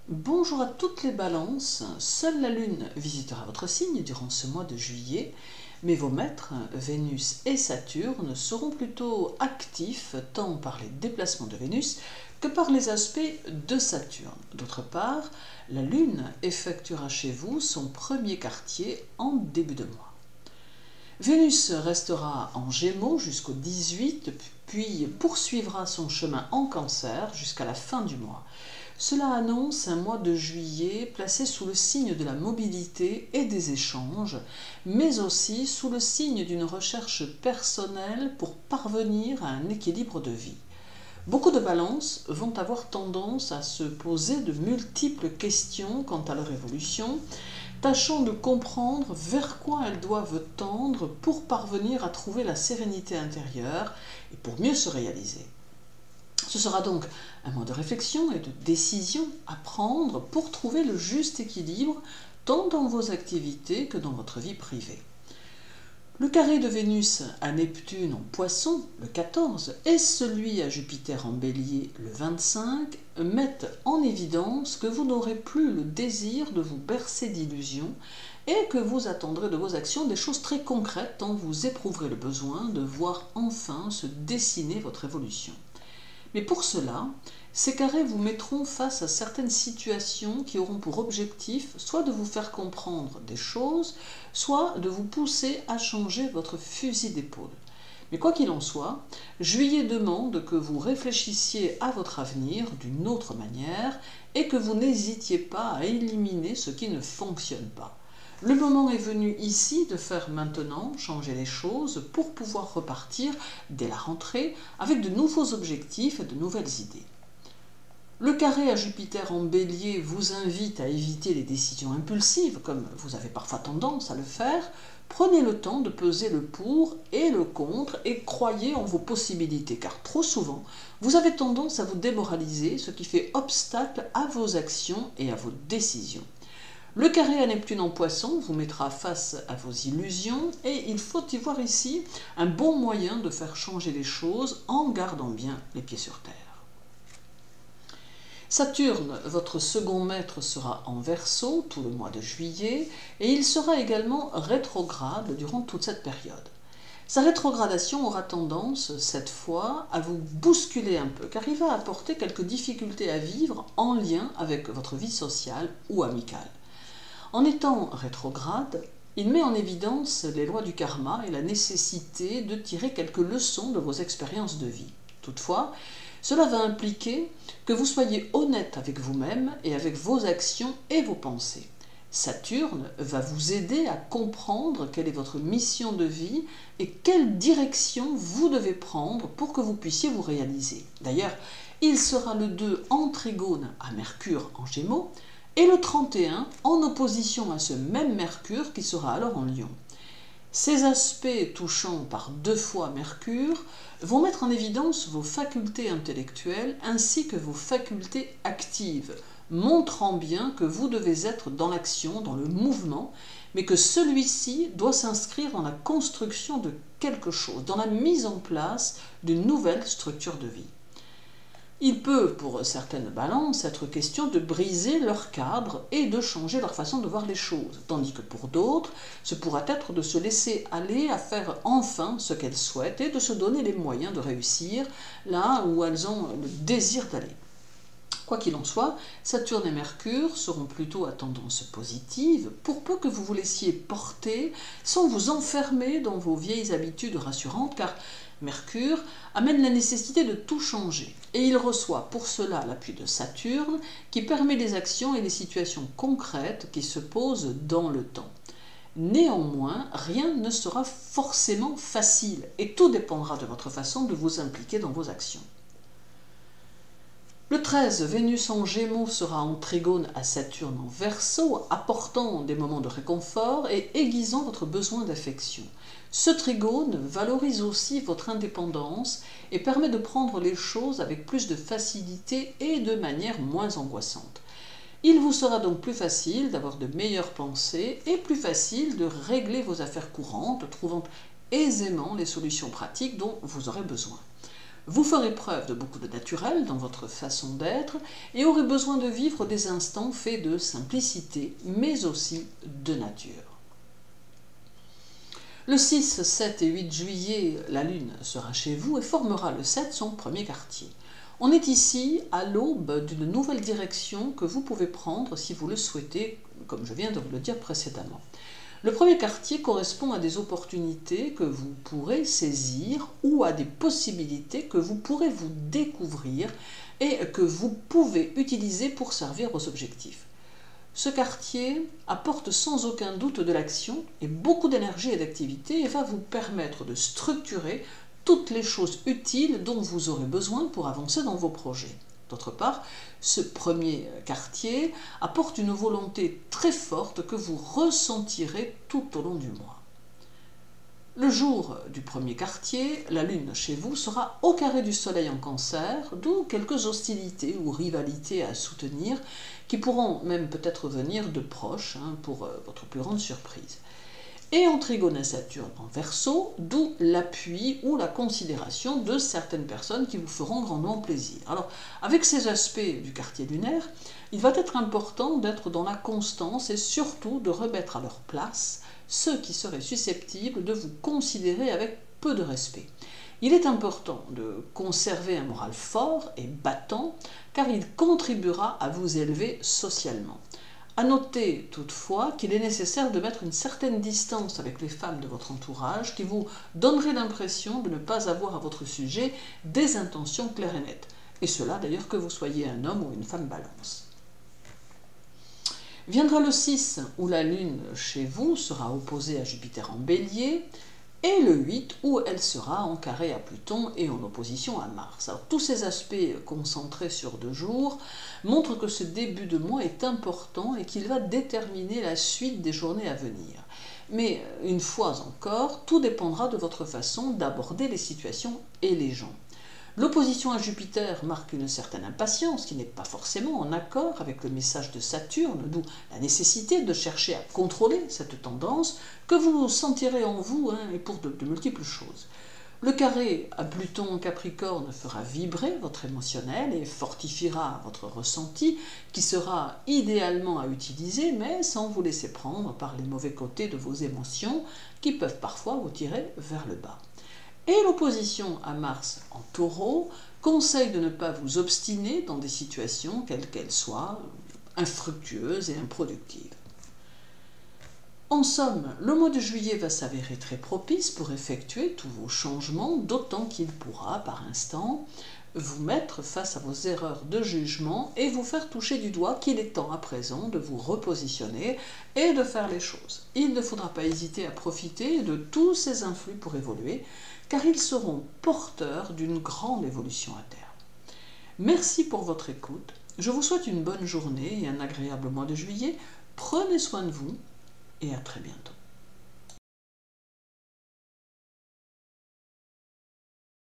Bonjour à toutes les balances, seule la Lune visitera votre signe durant ce mois de juillet, mais vos maîtres, Vénus et Saturne, seront plutôt actifs tant par les déplacements de Vénus que par les aspects de Saturne. D'autre part, la Lune effectuera chez vous son premier quartier en début de mois. Vénus restera en Gémeaux jusqu'au 18, puis poursuivra son chemin en Cancer jusqu'à la fin du mois. Cela annonce un mois de juillet placé sous le signe de la mobilité et des échanges, mais aussi sous le signe d'une recherche personnelle pour parvenir à un équilibre de vie. Beaucoup de balances vont avoir tendance à se poser de multiples questions quant à leur évolution, tâchant de comprendre vers quoi elles doivent tendre pour parvenir à trouver la sérénité intérieure et pour mieux se réaliser. Ce sera donc un mois de réflexion et de décision à prendre pour trouver le juste équilibre tant dans vos activités que dans votre vie privée. Le carré de Vénus à Neptune en Poisson, le 14, et celui à Jupiter en Bélier, le 25, mettent en évidence que vous n'aurez plus le désir de vous bercer d'illusions et que vous attendrez de vos actions des choses très concrètes tant vous éprouverez le besoin de voir enfin se dessiner votre évolution. Mais pour cela, ces carrés vous mettront face à certaines situations qui auront pour objectif soit de vous faire comprendre des choses, soit de vous pousser à changer votre fusil d'épaule. Mais quoi qu'il en soit, Juillet demande que vous réfléchissiez à votre avenir d'une autre manière et que vous n'hésitiez pas à éliminer ce qui ne fonctionne pas. Le moment est venu ici de faire maintenant changer les choses pour pouvoir repartir dès la rentrée avec de nouveaux objectifs et de nouvelles idées. Le carré à Jupiter en Bélier vous invite à éviter les décisions impulsives, comme vous avez parfois tendance à le faire. Prenez le temps de peser le pour et le contre et croyez en vos possibilités, car trop souvent, vous avez tendance à vous démoraliser, ce qui fait obstacle à vos actions et à vos décisions. Le carré à Neptune en Poisson vous mettra face à vos illusions et il faut y voir ici un bon moyen de faire changer les choses en gardant bien les pieds sur terre. Saturne, votre second maître, sera en Verseau tout le mois de juillet et il sera également rétrograde durant toute cette période. Sa rétrogradation aura tendance, cette fois, à vous bousculer un peu, car il va apporter quelques difficultés à vivre en lien avec votre vie sociale ou amicale. En étant rétrograde, il met en évidence les lois du karma et la nécessité de tirer quelques leçons de vos expériences de vie. Toutefois, cela va impliquer que vous soyez honnête avec vous-même et avec vos actions et vos pensées. Saturne va vous aider à comprendre quelle est votre mission de vie et quelle direction vous devez prendre pour que vous puissiez vous réaliser. D'ailleurs, il sera le 2 en trigone à Mercure en Gémeaux, et le 31 en opposition à ce même Mercure qui sera alors en Lion. Ces aspects touchant par 2 fois Mercure vont mettre en évidence vos facultés intellectuelles ainsi que vos facultés actives, montrant bien que vous devez être dans l'action, dans le mouvement, mais que celui-ci doit s'inscrire dans la construction de quelque chose, dans la mise en place d'une nouvelle structure de vie. Il peut, pour certaines balances, être question de briser leur cadre et de changer leur façon de voir les choses, tandis que pour d'autres, ce pourra être de se laisser aller à faire enfin ce qu'elles souhaitent et de se donner les moyens de réussir là où elles ont le désir d'aller. Quoi qu'il en soit, Saturne et Mercure seront plutôt à tendance positive, pour peu que vous vous laissiez porter sans vous enfermer dans vos vieilles habitudes rassurantes, car Mercure amène la nécessité de tout changer, et il reçoit pour cela l'appui de Saturne, qui permet des actions et des situations concrètes qui se posent dans le temps. Néanmoins, rien ne sera forcément facile, et tout dépendra de votre façon de vous impliquer dans vos actions. Le 13, Vénus en Gémeaux sera en trigone à Saturne en Verseau, apportant des moments de réconfort et aiguisant votre besoin d'affection. Ce trigone valorise aussi votre indépendance et permet de prendre les choses avec plus de facilité et de manière moins angoissante. Il vous sera donc plus facile d'avoir de meilleures pensées et plus facile de régler vos affaires courantes, trouvant aisément les solutions pratiques dont vous aurez besoin. Vous ferez preuve de beaucoup de naturel dans votre façon d'être et aurez besoin de vivre des instants faits de simplicité, mais aussi de nature. Le 6, 7 et 8 juillet, la Lune sera chez vous et formera le 7 son premier quartier. On est ici à l'aube d'une nouvelle direction que vous pouvez prendre si vous le souhaitez, comme je viens de vous le dire précédemment. Le premier quartier correspond à des opportunités que vous pourrez saisir ou à des possibilités que vous pourrez vous découvrir et que vous pouvez utiliser pour servir vos objectifs. Ce quartier apporte sans aucun doute de l'action et beaucoup d'énergie et d'activité et va vous permettre de structurer toutes les choses utiles dont vous aurez besoin pour avancer dans vos projets. D'autre part, ce premier quartier apporte une volonté très forte que vous ressentirez tout au long du mois. Le jour du premier quartier, la Lune chez vous sera au carré du Soleil en Cancer, d'où quelques hostilités ou rivalités à soutenir qui pourront même peut-être venir de proches pour votre plus grande surprise. Et en trigone à Saturne en Verseau, d'où l'appui ou la considération de certaines personnes qui vous feront grandement plaisir. Alors, avec ces aspects du quartier lunaire, il va être important d'être dans la constance et surtout de remettre à leur place ceux qui seraient susceptibles de vous considérer avec peu de respect. Il est important de conserver un moral fort et battant, car il contribuera à vous élever socialement. À noter toutefois qu'il est nécessaire de mettre une certaine distance avec les femmes de votre entourage qui vous donneraient l'impression de ne pas avoir à votre sujet des intentions claires et nettes. Et cela d'ailleurs que vous soyez un homme ou une femme balance. Viendra le 6 où la Lune chez vous sera opposée à Jupiter en Bélier et le 8 où elle sera en carré à Pluton et en opposition à Mars. Alors, tous ces aspects concentrés sur 2 jours montrent que ce début de mois est important et qu'il va déterminer la suite des journées à venir. Mais une fois encore, tout dépendra de votre façon d'aborder les situations et les gens. L'opposition à Jupiter marque une certaine impatience qui n'est pas forcément en accord avec le message de Saturne, d'où la nécessité de chercher à contrôler cette tendance que vous sentirez en vous et pour de multiples choses. Le carré à Pluton en Capricorne fera vibrer votre émotionnel et fortifiera votre ressenti qui sera idéalement à utiliser mais sans vous laisser prendre par les mauvais côtés de vos émotions qui peuvent parfois vous tirer vers le bas. Et l'opposition à Mars en Taureau conseille de ne pas vous obstiner dans des situations quelles qu'elles soient, infructueuses et improductives. En somme, le mois de juillet va s'avérer très propice pour effectuer tous vos changements, d'autant qu'il pourra, par instant, vous mettre face à vos erreurs de jugement et vous faire toucher du doigt qu'il est temps à présent de vous repositionner et de faire les choses. Il ne faudra pas hésiter à profiter de tous ces influx pour évoluer, car ils seront porteurs d'une grande évolution à terme. Merci pour votre écoute. Je vous souhaite une bonne journée et un agréable mois de juillet. Prenez soin de vous et à très bientôt.